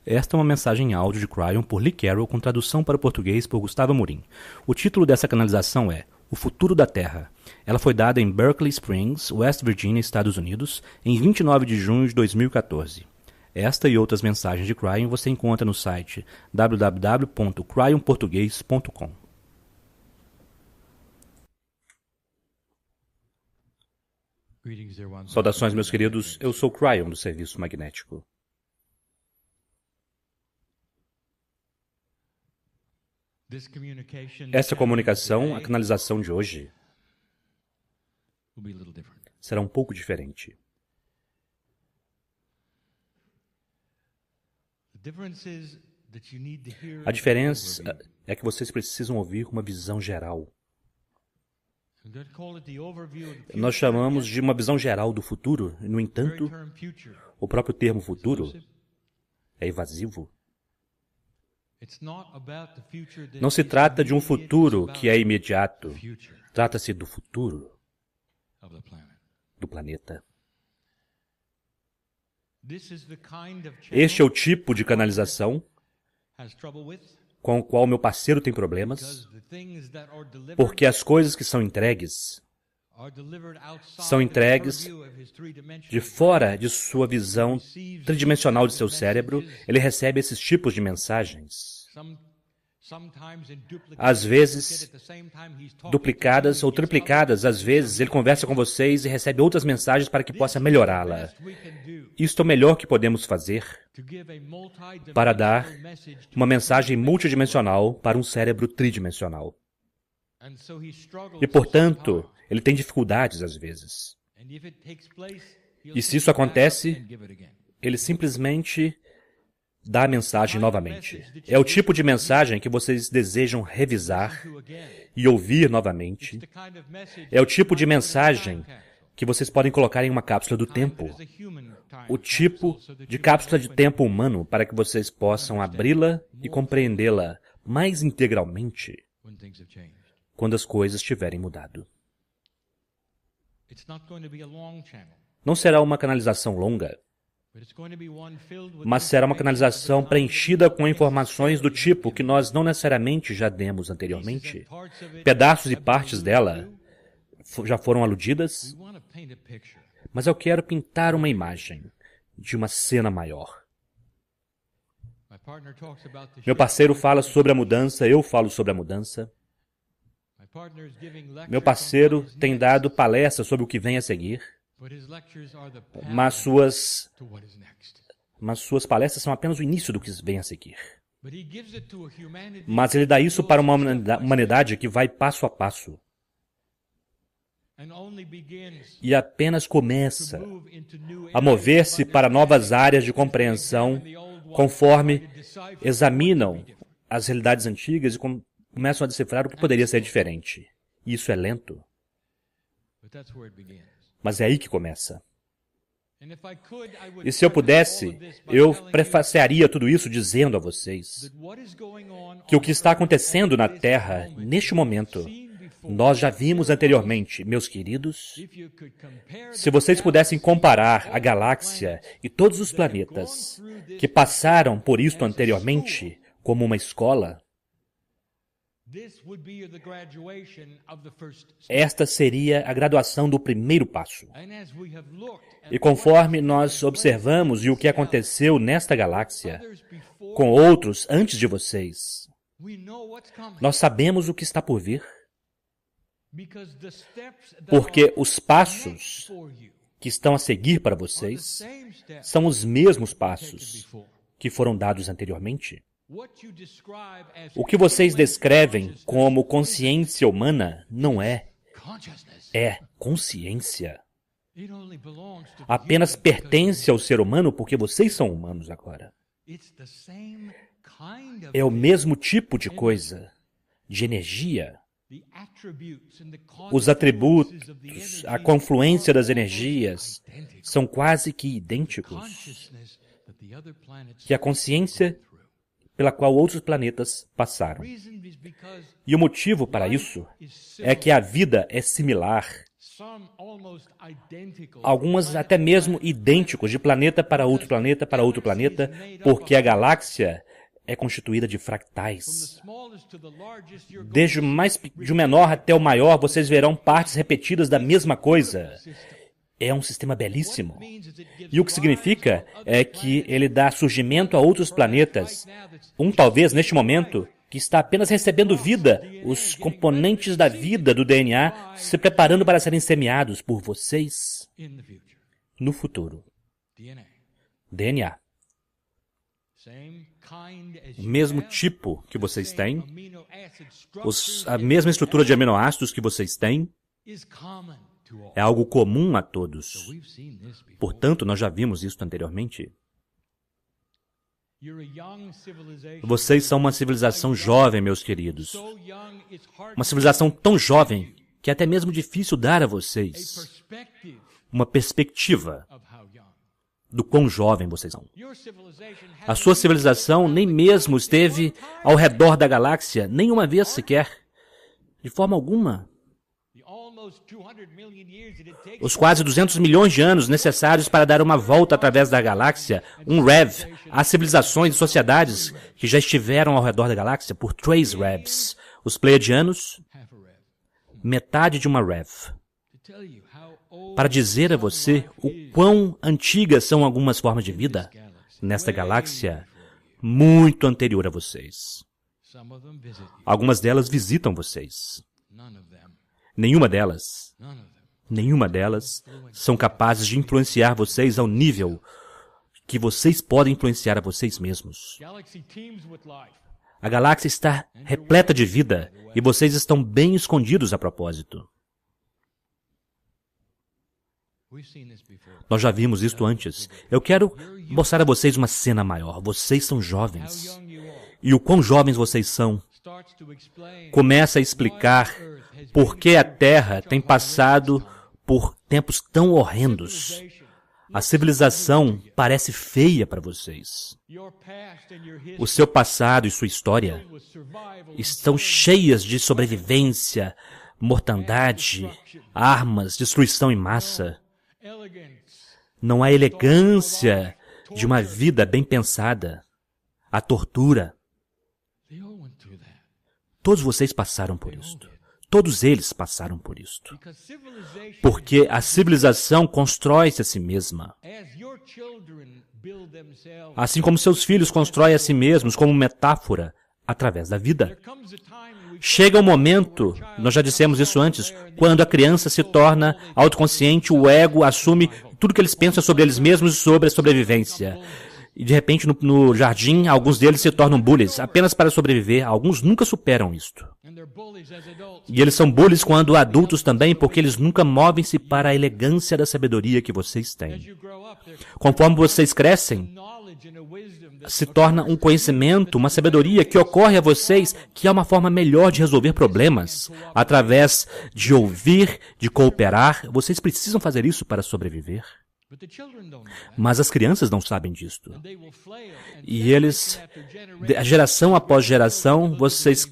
Esta é uma mensagem em áudio de Cryon por Lee Carroll com tradução para o português por Gustavo Amorim. O título dessa canalização é O Futuro da Terra. Ela foi dada em Berkeley Springs, West Virginia, Estados Unidos, em 29 de junho de 2014. Esta e outras mensagens de Cryon você encontra no site www.cryonportugues.com. Saudações, meus queridos. Eu sou Cryon do Serviço Magnético. Esta comunicação, a canalização de hoje, será um pouco diferente. A diferença é que vocês precisam ouvir uma visão geral. Nós chamamos de uma visão geral do futuro, no entanto, o próprio termo futuro é evasivo. Não se trata de um futuro que é imediato. Trata-se do futuro do planeta. Este é o tipo de canalização com o qual meu parceiro tem problemas, porque as coisas que são entregues de fora de sua visão tridimensional de seu cérebro. Ele recebe esses tipos de mensagens, às vezes duplicadas ou triplicadas. Às vezes ele conversa com vocês e recebe outras mensagens para que possa melhorá-la. Isto é o melhor que podemos fazer para dar uma mensagem multidimensional para um cérebro tridimensional. E, portanto, ele tem dificuldades às vezes. E se isso acontece, ele simplesmente dá a mensagem novamente. É o tipo de mensagem que vocês desejam revisar e ouvir novamente. É o tipo de mensagem que vocês podem colocar em uma cápsula do tempo. O tipo de cápsula de tempo humano para que vocês possam abri-la e compreendê-la mais integralmente quando as coisas tiverem mudado. Não será uma canalização longa, mas será uma canalização preenchida com informações do tipo que nós não necessariamente já demos anteriormente. Pedaços e partes dela já foram aludidas, mas eu quero pintar uma imagem de uma cena maior. Meu parceiro fala sobre a mudança, eu falo sobre a mudança. Meu parceiro tem dado palestras sobre o que vem a seguir, mas suas palestras são apenas o início do que vem a seguir. Mas ele dá isso para uma humanidade que vai passo a passo. E apenas começa a mover-se para novas áreas de compreensão conforme examinam as realidades antigas e começam a decifrar o que poderia ser diferente. Isso é lento, mas é aí que começa. E se eu pudesse, eu prefaciaria tudo isso dizendo a vocês que o que está acontecendo na Terra, neste momento, nós já vimos anteriormente, meus queridos. Se vocês pudessem comparar a galáxia e todos os planetas que passaram por isto anteriormente como uma escola, esta seria a graduação do primeiro passo. E conforme nós observamos e o que aconteceu nesta galáxia com outros antes de vocês, nós sabemos o que está por vir. Porque os passos que estão a seguir para vocês são os mesmos passos que foram dados anteriormente. O que vocês descrevem como consciência humana não é consciência. Apenas pertence ao ser humano porque vocês são humanos agora. É o mesmo tipo de coisa, de energia. Os atributos, a confluência das energias são quase que idênticos que a consciência pela qual outros planetas passaram. E o motivo para isso é que a vida é similar Algumas até mesmo idênticos, de planeta para outro planeta para outro planeta, porque a galáxia é constituída de fractais. Desde o menor até o maior, vocês verão partes repetidas da mesma coisa. É um sistema belíssimo. E o que significa é que ele dá surgimento a outros planetas. Talvez, neste momento, que está apenas recebendo vida, os componentes da vida do DNA se preparando para serem semeados por vocês no futuro. DNA. O mesmo tipo que vocês têm, a mesma estrutura de aminoácidos que vocês têm, é algo comum a todos. Portanto, nós já vimos isso anteriormente. Vocês são uma civilização jovem, meus queridos. Uma civilização tão jovem que é até mesmo difícil dar a vocês uma perspectiva do quão jovem vocês são. A sua civilização nem mesmo esteve ao redor da galáxia, nenhuma vez sequer, de forma alguma. Os quase 200 milhões de anos necessários para dar uma volta através da galáxia, um rev, há civilizações e sociedades que já estiveram ao redor da galáxia por 3 revs. Os Pleiadianos, metade de uma rev. Para dizer a você o quão antigas são algumas formas de vida nesta galáxia, muito anterior a vocês. Algumas delas visitam vocês. Nenhuma delas são capazes de influenciar vocês ao nível que vocês podem influenciar a vocês mesmos. A galáxia está repleta de vida e vocês estão bem escondidos a propósito. Nós já vimos isto antes. Eu quero mostrar a vocês uma cena maior. Vocês são jovens. E o quão jovens vocês são começa a explicar por que a Terra tem passado por tempos tão horrendos. A civilização parece feia para vocês. O seu passado e sua história estão cheias de sobrevivência, mortandade, armas, destruição em massa. Não há elegância de uma vida bem pensada. A tortura. Todos vocês passaram por isto. Todos eles passaram por isto. Porque a civilização constrói-se a si mesma. Assim como seus filhos constroem a si mesmos como metáfora através da vida. Chega um momento, nós já dissemos isso antes, quando a criança se torna autoconsciente, o ego assume tudo que eles pensam sobre eles mesmos e sobre a sobrevivência. E de repente, no jardim, alguns deles se tornam bullies, apenas para sobreviver. Alguns nunca superam isto. E eles são bullies quando adultos também, porque eles nunca movem-se para a elegância da sabedoria que vocês têm. Conforme vocês crescem, se torna um conhecimento, uma sabedoria que ocorre a vocês, que é uma forma melhor de resolver problemas. Através de ouvir, de cooperar, vocês precisam fazer isso para sobreviver. Mas as crianças não sabem disto. E eles, geração após geração, vocês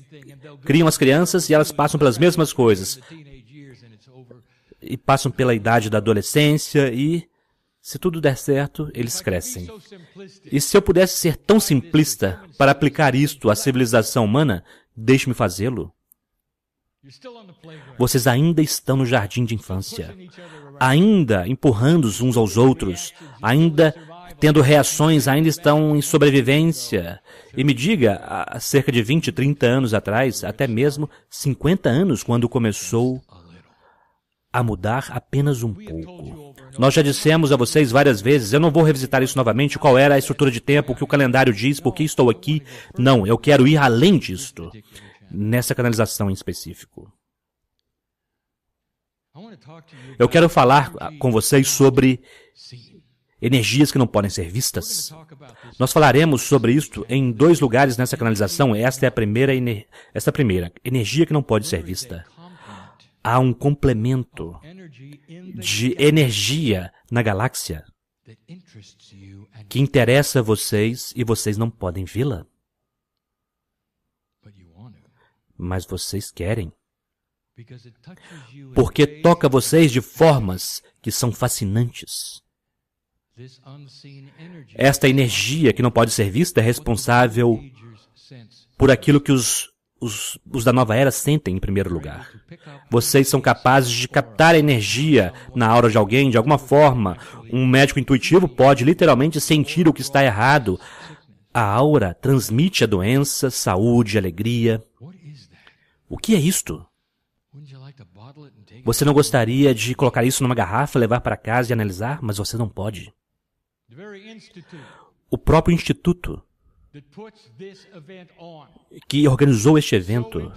criam as crianças e elas passam pelas mesmas coisas. E passam pela idade da adolescência e, se tudo der certo, eles crescem. E se eu pudesse ser tão simplista para aplicar isto à civilização humana, deixe-me fazê-lo. Vocês ainda estão no jardim de infância, ainda empurrando uns aos outros, ainda tendo reações, ainda estão em sobrevivência. E me diga, há cerca de 20, 30 anos atrás, até mesmo 50 anos, quando começou a mudar apenas um pouco. Nós já dissemos a vocês várias vezes, eu não vou revisitar isso novamente, qual era a estrutura de tempo, o que o calendário diz, por que estou aqui. Não, eu quero ir além disto, nessa canalização em específico. Eu quero falar com vocês sobre energias que não podem ser vistas. Nós falaremos sobre isto em 2 lugares nessa canalização. Esta é a primeira, energia que não pode ser vista. Há um complemento de energia na galáxia que interessa a vocês e vocês não podem vê-la. Mas vocês querem. porque toca vocês de formas que são fascinantes. Esta energia que não pode ser vista é responsável por aquilo que os da nova era sentem em primeiro lugar. Vocês são capazes de captar a energia na aura de alguém de alguma forma. Um médico intuitivo pode literalmente sentir o que está errado. A aura transmite a doença, saúde, alegria. O que é isto? Você não gostaria de colocar isso numa garrafa, levar para casa e analisar, mas você não pode. O próprio instituto que organizou este evento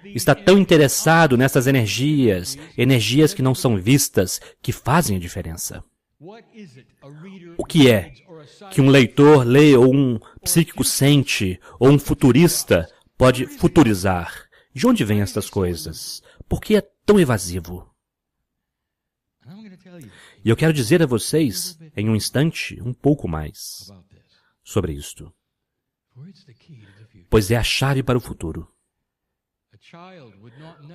está tão interessado nessas energias, energias que não são vistas, que fazem a diferença. O que é que um leitor lê, ou um psíquico sente, ou um futurista pode futurizar? De onde vêm estas coisas? Por que é tão evasivo? E eu quero dizer a vocês, em um instante, um pouco mais sobre isto. Pois é a chave para o futuro.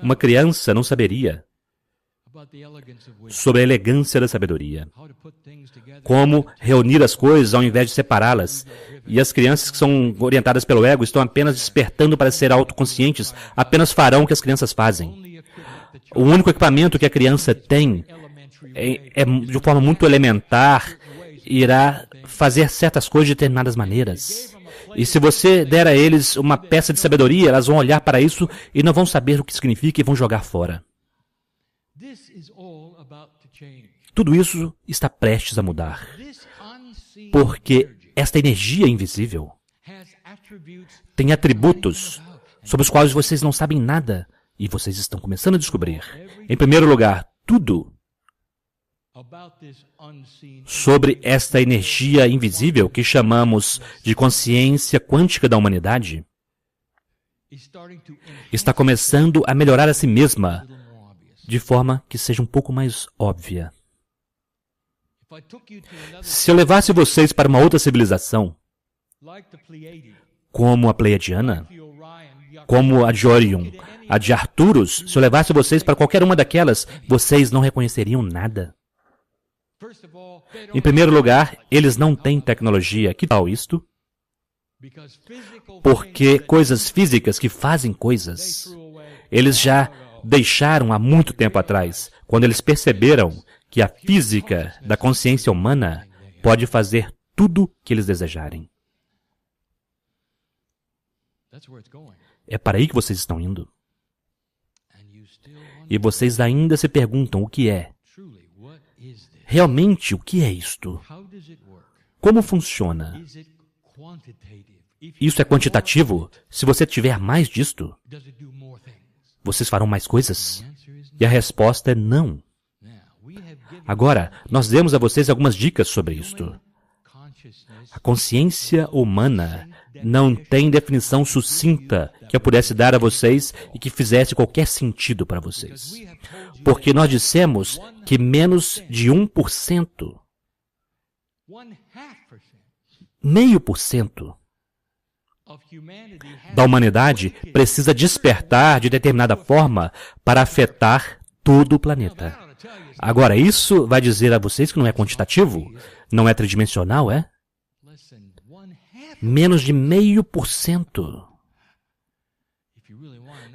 Uma criança não saberia sobre a elegância da sabedoria. Como reunir as coisas ao invés de separá-las. E as crianças que são orientadas pelo ego estão apenas despertando para ser autoconscientes, apenas farão o que as crianças fazem. O único equipamento que a criança tem é de forma muito elementar, irá fazer certas coisas de determinadas maneiras. E se você der a eles uma peça de sabedoria, elas vão olhar para isso e não vão saber o que significa e vão jogar fora. Tudo isso está prestes a mudar. Porque esta energia invisível tem atributos sobre os quais vocês não sabem nada e vocês estão começando a descobrir. Em primeiro lugar, tudo sobre esta energia invisível que chamamos de consciência quântica da humanidade está começando a melhorar a si mesma de forma que seja um pouco mais óbvia. Se eu levasse vocês para uma outra civilização, como a Pleiadiana, como a de Orion, a de Arcturus, se eu levasse vocês para qualquer uma daquelas, vocês não reconheceriam nada. Em primeiro lugar, eles não têm tecnologia. Que tal isto? Porque coisas físicas que fazem coisas, eles já deixaram há muito tempo atrás, quando eles perceberam que a física da consciência humana pode fazer tudo que eles desejarem. É para aí que vocês estão indo. E vocês ainda se perguntam o que é. Realmente, o que é isto? Como funciona? Isso é quantitativo? Se você tiver mais disto, vocês farão mais coisas? E a resposta é não. Agora, nós demos a vocês algumas dicas sobre isto. A consciência humana não tem definição sucinta que eu pudesse dar a vocês e que fizesse qualquer sentido para vocês. Porque nós dissemos que menos de 1%, 0,5% da humanidade precisa despertar de determinada forma para afetar todo o planeta. Agora, isso vai dizer a vocês que não é quantitativo? Não é tridimensional, é? Menos de 0,5%.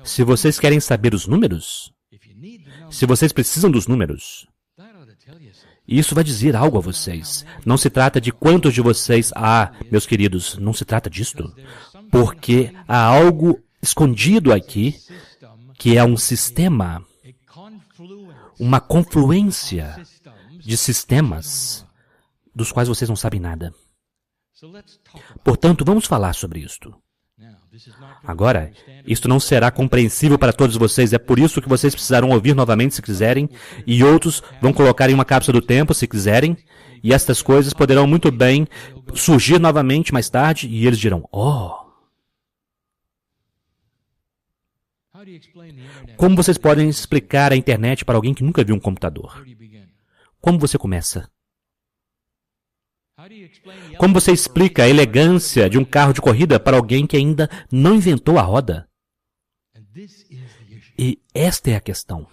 Se vocês querem saber os números, se vocês precisam dos números, isso vai dizer algo a vocês. Não se trata de quantos de vocês... meus queridos, não se trata disto. Porque há algo escondido aqui, que é um sistema, uma confluência de sistemas dos quais vocês não sabem nada. Portanto, vamos falar sobre isto. Agora, isto não será compreensível para todos vocês, é por isso que vocês precisarão ouvir novamente se quiserem, e outros vão colocar em uma cápsula do tempo se quiserem, e estas coisas poderão muito bem surgir novamente mais tarde, e eles dirão, Como vocês podem explicar a internet para alguém que nunca viu um computador? Como você começa? Como você explica a elegância de um carro de corrida para alguém que ainda não inventou a roda? E esta é a questão.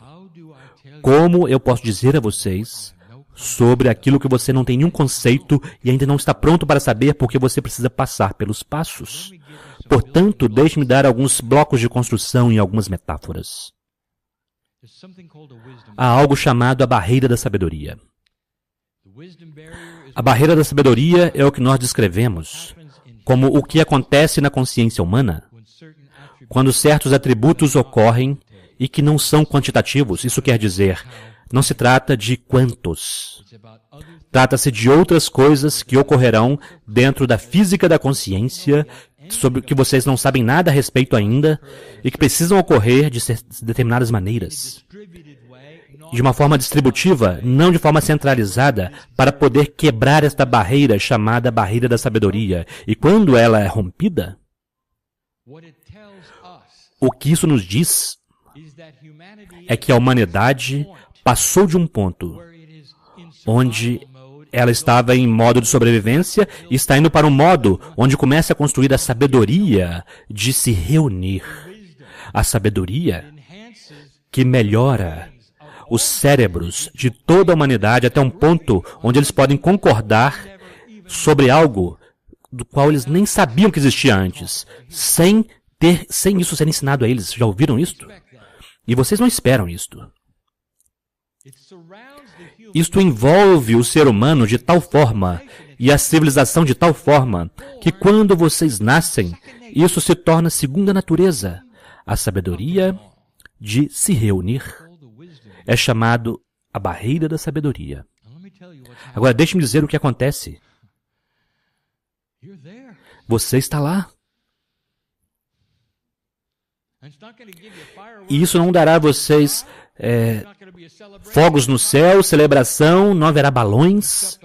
Como eu posso dizer a vocês sobre aquilo que você não tem nenhum conceito e ainda não está pronto para saber porque você precisa passar pelos passos? Portanto, deixe-me dar alguns blocos de construção e algumas metáforas. Há algo chamado a barreira da sabedoria. A barreira da sabedoria é o que nós descrevemos como o que acontece na consciência humana quando certos atributos ocorrem e que não são quantitativos. Isso quer dizer, não se trata de quantos. Trata-se de outras coisas que ocorrerão dentro da física da consciência, sobre o que vocês não sabem nada a respeito ainda e que precisam ocorrer de determinadas maneiras. De uma forma distributiva, não de forma centralizada, para poder quebrar esta barreira chamada barreira da sabedoria. E quando ela é rompida, o que isso nos diz é que a humanidade passou de um ponto onde ela estava em modo de sobrevivência e está indo para um modo onde começa a construir a sabedoria de se reunir. A sabedoria que melhora os cérebros de toda a humanidade até um ponto onde eles podem concordar sobre algo do qual eles nem sabiam que existia antes, sem isso ser ensinado a eles. Já ouviram isto? E vocês não esperam isto. Isto envolve o ser humano de tal forma e a civilização de tal forma que quando vocês nascem, isso se torna segunda natureza. A sabedoria de se reunir é chamado a barreira da sabedoria. Agora, deixe-me dizer o que acontece. Você está lá. E isso não dará a vocês fogos no céu, celebração, não haverá balões,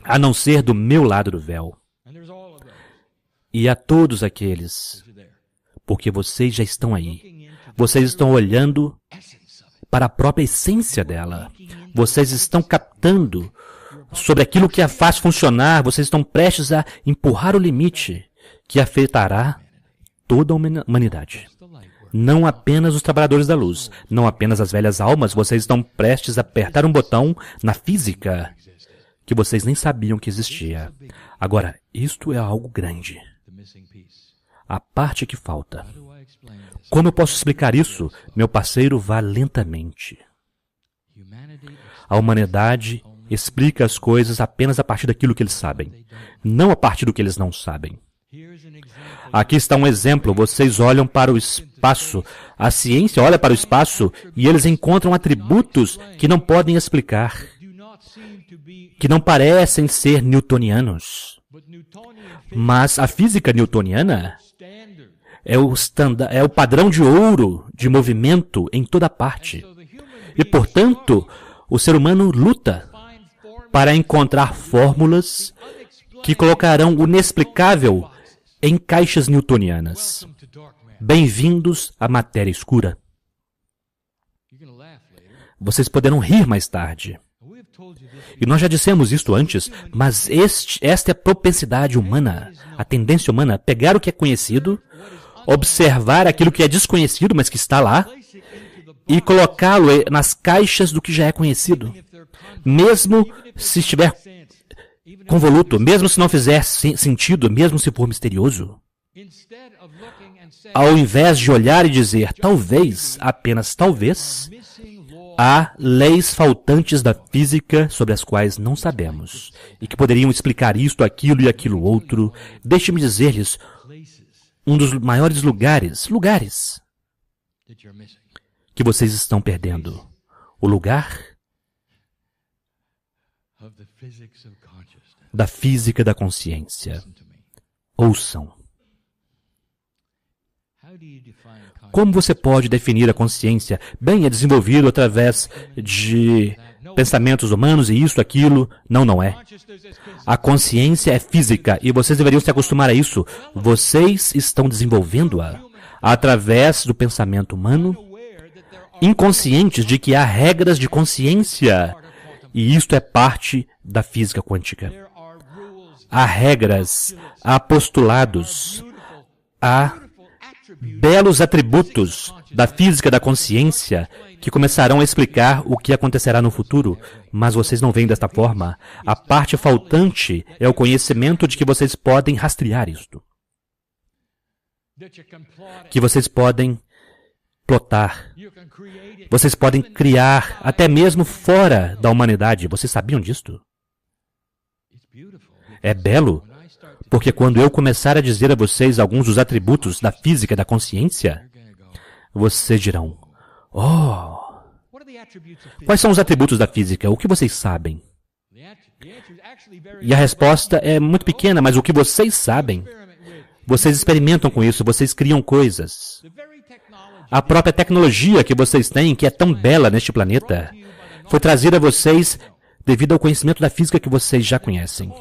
a não ser do meu lado do véu. E a todos aqueles, porque vocês já estão aí. Vocês estão olhando para a própria essência dela. Vocês estão captando sobre aquilo que a faz funcionar. Vocês estão prestes a empurrar o limite que afetará toda a humanidade. Não apenas os trabalhadores da luz, não apenas as velhas almas, vocês estão prestes a apertar um botão na física que vocês nem sabiam que existia. Agora, isto é algo grande. A parte que falta. Como eu posso explicar isso? Meu parceiro, vá lentamente. A humanidade explica as coisas apenas a partir daquilo que eles sabem, não a partir do que eles não sabem. Aqui está um exemplo. Vocês olham para o espaço, a ciência olha para o espaço e eles encontram atributos que não podem explicar, que não parecem ser newtonianos. Mas a física newtoniana é o padrão de ouro de movimento em toda parte. E, portanto, o ser humano luta para encontrar fórmulas que colocarão o inexplicável em caixas newtonianas. Bem-vindos à matéria escura. Vocês poderão rir mais tarde. E nós já dissemos isto antes, mas esta é a propensidade humana, a tendência humana, pegar o que é conhecido, observar aquilo que é desconhecido, mas que está lá, e colocá-lo nas caixas do que já é conhecido. Mesmo se estiver convoluto, mesmo se não fizer sentido, mesmo se for misterioso. Ao invés de olhar e dizer, talvez, apenas talvez, há leis faltantes da física sobre as quais não sabemos, e que poderiam explicar isto, aquilo e aquilo outro. Deixe-me dizer-lhes, um dos maiores lugares que vocês estão perdendo. O lugar da física da consciência. Ouçam. Como você pode definir a consciência? Bem, é desenvolvido através de pensamentos humanos e isso, aquilo. Não é. A consciência é física e vocês deveriam se acostumar a isso. Vocês estão desenvolvendo-a através do pensamento humano, inconscientes de que há regras de consciência. E isto é parte da física quântica. Há regras, há postulados, há belos atributos da física da consciência que começarão a explicar o que acontecerá no futuro, mas vocês não veem desta forma. A parte faltante é o conhecimento de que vocês podem rastrear isto. Que vocês podem plotar. Vocês podem criar até mesmo fora da humanidade. Vocês sabiam disto? É belo, porque quando eu começar a dizer a vocês alguns dos atributos da física da consciência, vocês dirão, oh, quais são os atributos da física? O que vocês sabem? E a resposta é muito pequena, mas o que vocês sabem, vocês experimentam com isso, vocês criam coisas. A própria tecnologia que vocês têm, que é tão bela neste planeta, foi trazida a vocês devido ao conhecimento da física que vocês já conhecem.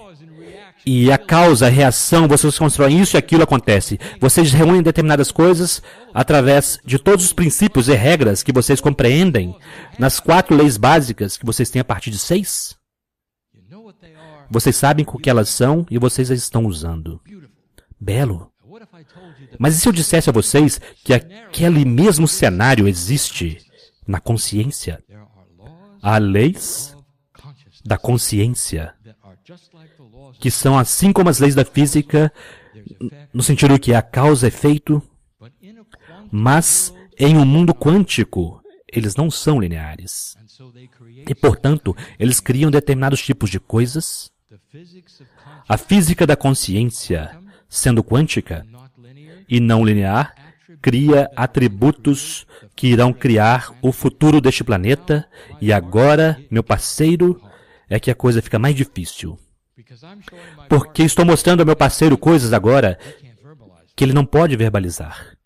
E a causa, a reação, vocês constroem isso e aquilo acontece. Vocês reúnem determinadas coisas através de todos os princípios e regras que vocês compreendem nas 4 leis básicas que vocês têm a partir de 6. Vocês sabem o que elas são e vocês as estão usando. Belo. Mas e se eu dissesse a vocês que aquele mesmo cenário existe na consciência? Há leis da consciência que são assim como as leis da física, no sentido que a causa é efeito, mas em um mundo quântico, eles não são lineares. E, portanto, eles criam determinados tipos de coisas. A física da consciência, sendo quântica e não linear, cria atributos que irão criar o futuro deste planeta. E agora, meu parceiro, é que a coisa fica mais difícil. Porque estou mostrando ao meu parceiro coisas agora que ele não pode verbalizar.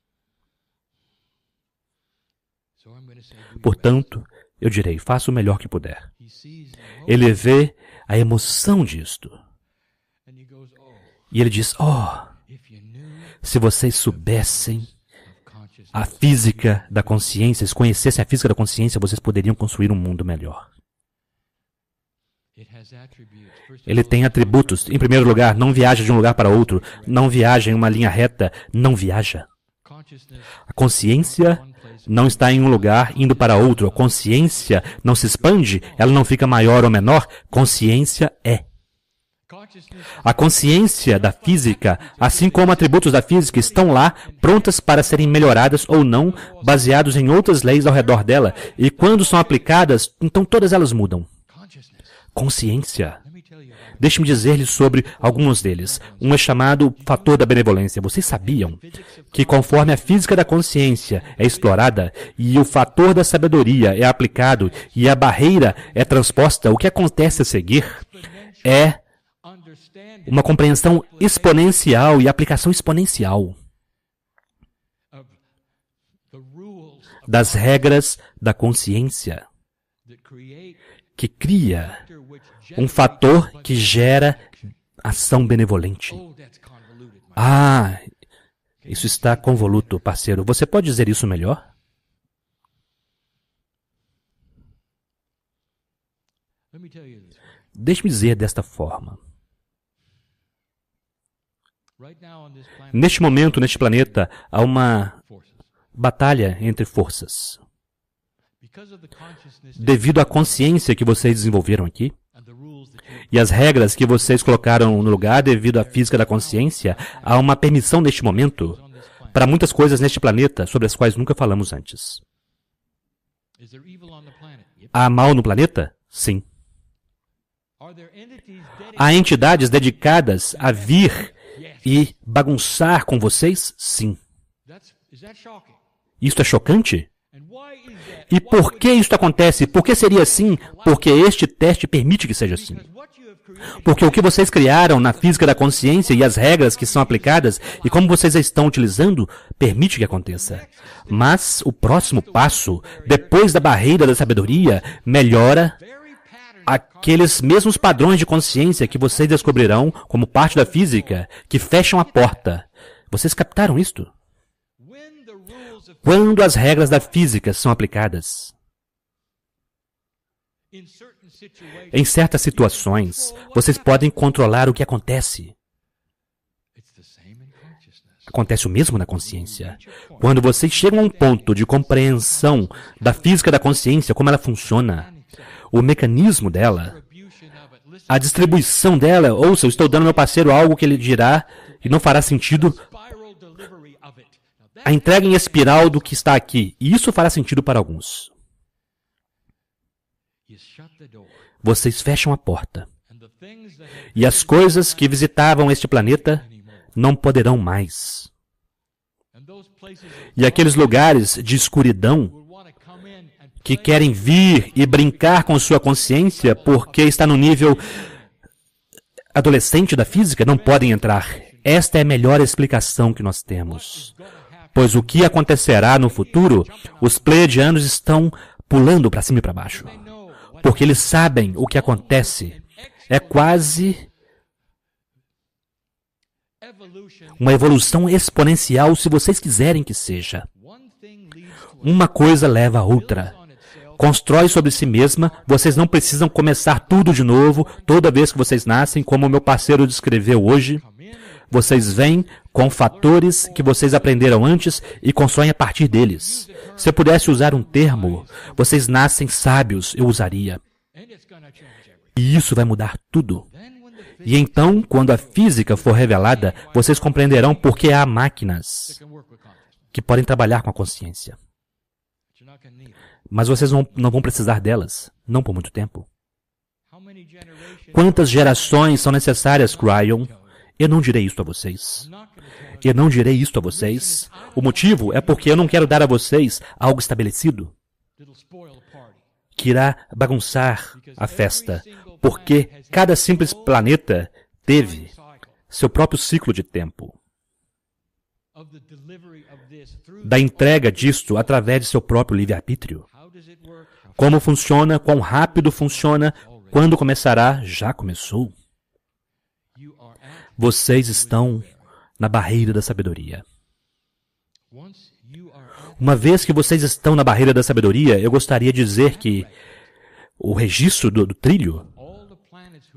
Portanto, eu direi, faça o melhor que puder. Ele vê a emoção disto. E ele diz, oh, se vocês soubessem a física da consciência, se conhecessem a física da consciência, vocês poderiam construir um mundo melhor. Ele tem atributos. Em primeiro lugar, não viaja de um lugar para outro. Não viaja em uma linha reta. Não viaja. A consciência não está em um lugar indo para outro. A consciência não se expande. Ela não fica maior ou menor. Consciência é. A consciência da física, assim como atributos da física, estão lá, prontas para serem melhoradas ou não, baseados em outras leis ao redor dela. E quando são aplicadas, então todas elas mudam. Consciência. Deixe-me dizer-lhes sobre alguns deles. Um é chamado fator da benevolência. Vocês sabiam que conforme a física da consciência é explorada e o fator da sabedoria é aplicado e a barreira é transposta, o que acontece a seguir é uma compreensão exponencial e aplicação exponencial das regras da consciência, que cria um fator que gera ação benevolente. Ah, isso está convoluto, parceiro. Você pode dizer isso melhor? Deixe-me dizer desta forma. Neste momento, neste planeta, há uma batalha entre forças. Devido à consciência que vocês desenvolveram aqui, e as regras que vocês colocaram no lugar devido à física da consciência, há uma permissão neste momento para muitas coisas neste planeta sobre as quais nunca falamos antes. Há mal no planeta? Sim. Há entidades dedicadas a vir e bagunçar com vocês? Sim. Isto é chocante? E por que isto acontece? Por que seria assim? Porque este teste permite que seja assim. Porque o que vocês criaram na física da consciência e as regras que são aplicadas e como vocês a estão utilizando, permite que aconteça. Mas o próximo passo, depois da barreira da sabedoria, melhora aqueles mesmos padrões de consciência que vocês descobrirão como parte da física, que fecham a porta. Vocês captaram isto? Quando as regras da física são aplicadas, em certas situações, vocês podem controlar o que acontece. Acontece o mesmo na consciência. Quando vocês chegam a um ponto de compreensão da física da consciência, como ela funciona, o mecanismo dela, a distribuição dela, ouça, eu estou dando ao meu parceiro algo que ele dirá e não fará sentido, a entrega em espiral do que está aqui, e isso fará sentido para alguns. Vocês fecham a porta, e as coisas que visitavam este planeta não poderão mais. E aqueles lugares de escuridão que querem vir e brincar com sua consciência porque está no nível adolescente da física, não podem entrar. Esta é a melhor explicação que nós temos. Pois o que acontecerá no futuro, os pleiadianos estão pulando para cima e para baixo. Porque eles sabem o que acontece. É quase uma evolução exponencial, se vocês quiserem que seja. Uma coisa leva a outra. Constrói sobre si mesma, vocês não precisam começar tudo de novo toda vez que vocês nascem, como o meu parceiro descreveu hoje. Vocês vêm com fatores que vocês aprenderam antes e constroem a partir deles. Se eu pudesse usar um termo, vocês nascem sábios, eu usaria. E isso vai mudar tudo. E então, quando a física for revelada, vocês compreenderão por que há máquinas que podem trabalhar com a consciência. Mas vocês não vão precisar delas, não por muito tempo. Quantas gerações são necessárias, Cryon? Eu não direi isto a vocês. Eu não direi isto a vocês. O motivo é porque eu não quero dar a vocês algo estabelecido que irá bagunçar a festa, porque cada simples planeta teve seu próprio ciclo de tempo, da entrega disto através de seu próprio livre-arbítrio. Como funciona, quão rápido funciona, quando começará, já começou. Vocês estão na barreira da sabedoria. Uma vez que vocês estão na barreira da sabedoria, eu gostaria de dizer que o registro do trilho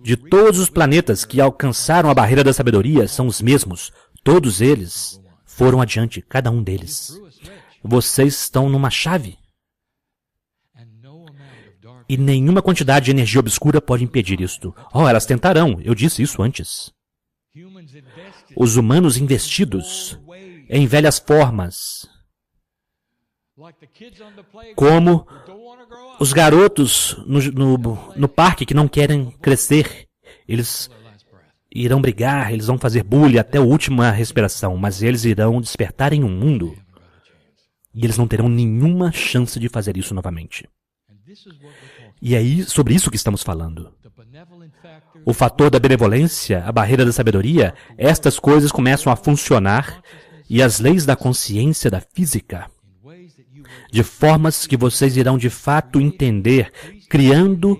de todos os planetas que alcançaram a barreira da sabedoria são os mesmos. Todos eles foram adiante, cada um deles. Vocês estão numa chave. E nenhuma quantidade de energia obscura pode impedir isto. Oh, elas tentarão. Eu disse isso antes. Os humanos investidos em velhas formas, como os garotos no parque que não querem crescer, eles irão brigar, eles vão fazer bullying até a última respiração, mas eles irão despertar em um mundo e eles não terão nenhuma chance de fazer isso novamente. E é sobre isso que estamos falando. O fator da benevolência, a barreira da sabedoria, estas coisas começam a funcionar e as leis da consciência da física, de formas que vocês irão de fato entender, criando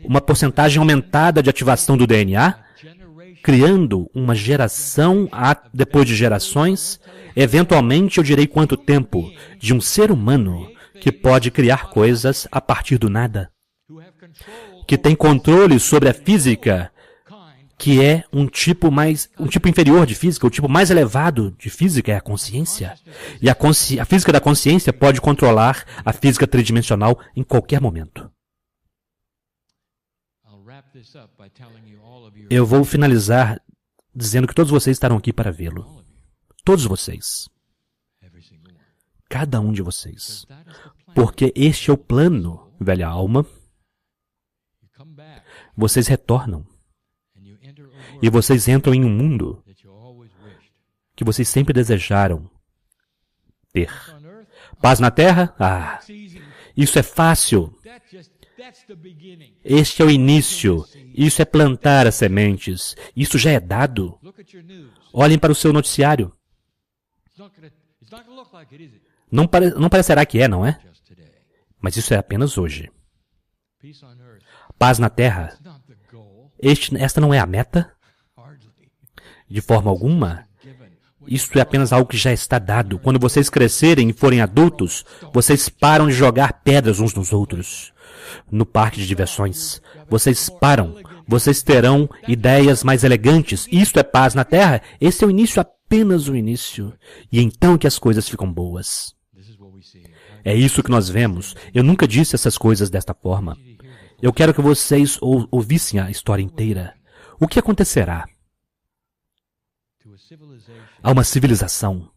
uma porcentagem aumentada de ativação do DNA, criando uma geração depois de gerações, eventualmente eu direi quanto tempo, de um ser humano que pode criar coisas a partir do nada, que tem controle sobre a física, que é um tipo inferior de física, o tipo mais elevado de física é a consciência. E a física da consciência pode controlar a física tridimensional em qualquer momento. Eu vou finalizar dizendo que todos vocês estarão aqui para vê-lo. Todos vocês. Cada um de vocês. Porque este é o plano, velha alma. Vocês retornam. E vocês entram em um mundo que vocês sempre desejaram ter. Paz na Terra? Ah, isso é fácil. Este é o início. Isso é plantar as sementes. Isso já é dado. Olhem para o seu noticiário. Não parecerá que é, não é? Mas isso é apenas hoje. Paz na Terra. Esta não é a meta? De forma alguma. Isto é apenas algo que já está dado. Quando vocês crescerem e forem adultos, vocês param de jogar pedras uns nos outros. no parque de diversões. Vocês param. Vocês terão ideias mais elegantes. Isto é paz na Terra. Esse é o início, apenas o início. E então que as coisas ficam boas. É isso que nós vemos. Eu nunca disse essas coisas desta forma. Eu quero que vocês ouvissem a história inteira. O que acontecerá? Há uma civilização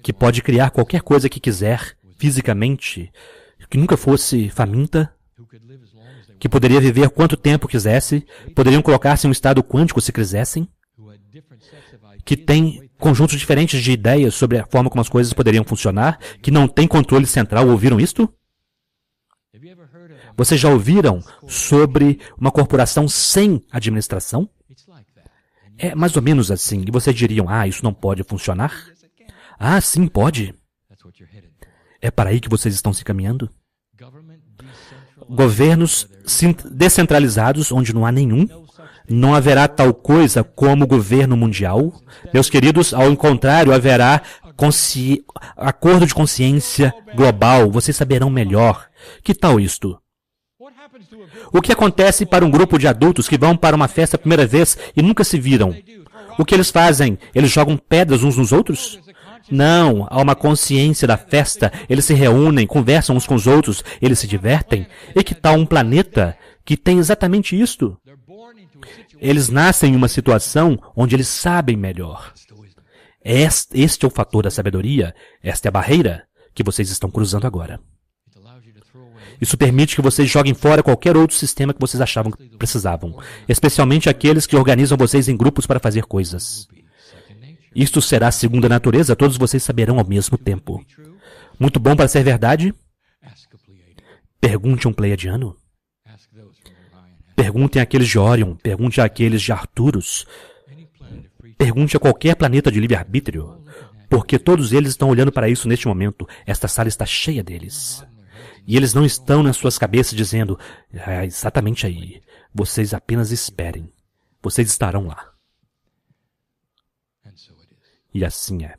que pode criar qualquer coisa que quiser, fisicamente, que nunca fosse faminta, que poderia viver quanto tempo quisesse, poderiam colocar-se em um estado quântico se quisessem, que tem conjuntos diferentes de ideias sobre a forma como as coisas poderiam funcionar, que não tem controle central. Ouviram isto? Vocês já ouviram sobre uma corporação sem administração? É mais ou menos assim. E vocês diriam, isso não pode funcionar? Sim, pode. É para aí que vocês estão se caminhando? Governos descentralizados, onde não há nenhum. Não haverá tal coisa como governo mundial. Meus queridos, ao contrário, haverá acordo de consciência global. Vocês saberão melhor. Que tal isto? O que acontece para um grupo de adultos que vão para uma festa a primeira vez e nunca se viram? O que eles fazem? Eles jogam pedras uns nos outros? Não, há uma consciência da festa. Eles se reúnem, conversam uns com os outros, eles se divertem. E que tal um planeta que tem exatamente isto? Eles nascem em uma situação onde eles sabem melhor. Este é o fator da sabedoria. Esta é a barreira que vocês estão cruzando agora. Isso permite que vocês joguem fora qualquer outro sistema que vocês achavam que precisavam, especialmente aqueles que organizam vocês em grupos para fazer coisas. Isto será a segunda natureza, todos vocês saberão ao mesmo tempo. Muito bom para ser verdade? Pergunte a um pleiadiano. Perguntem àqueles de Orion, pergunte àqueles de Arcturus. Pergunte a qualquer planeta de livre-arbítrio, porque todos eles estão olhando para isso neste momento. Esta sala está cheia deles. E eles não estão nas suas cabeças dizendo, exatamente aí. Vocês apenas esperem. Vocês estarão lá. E assim é.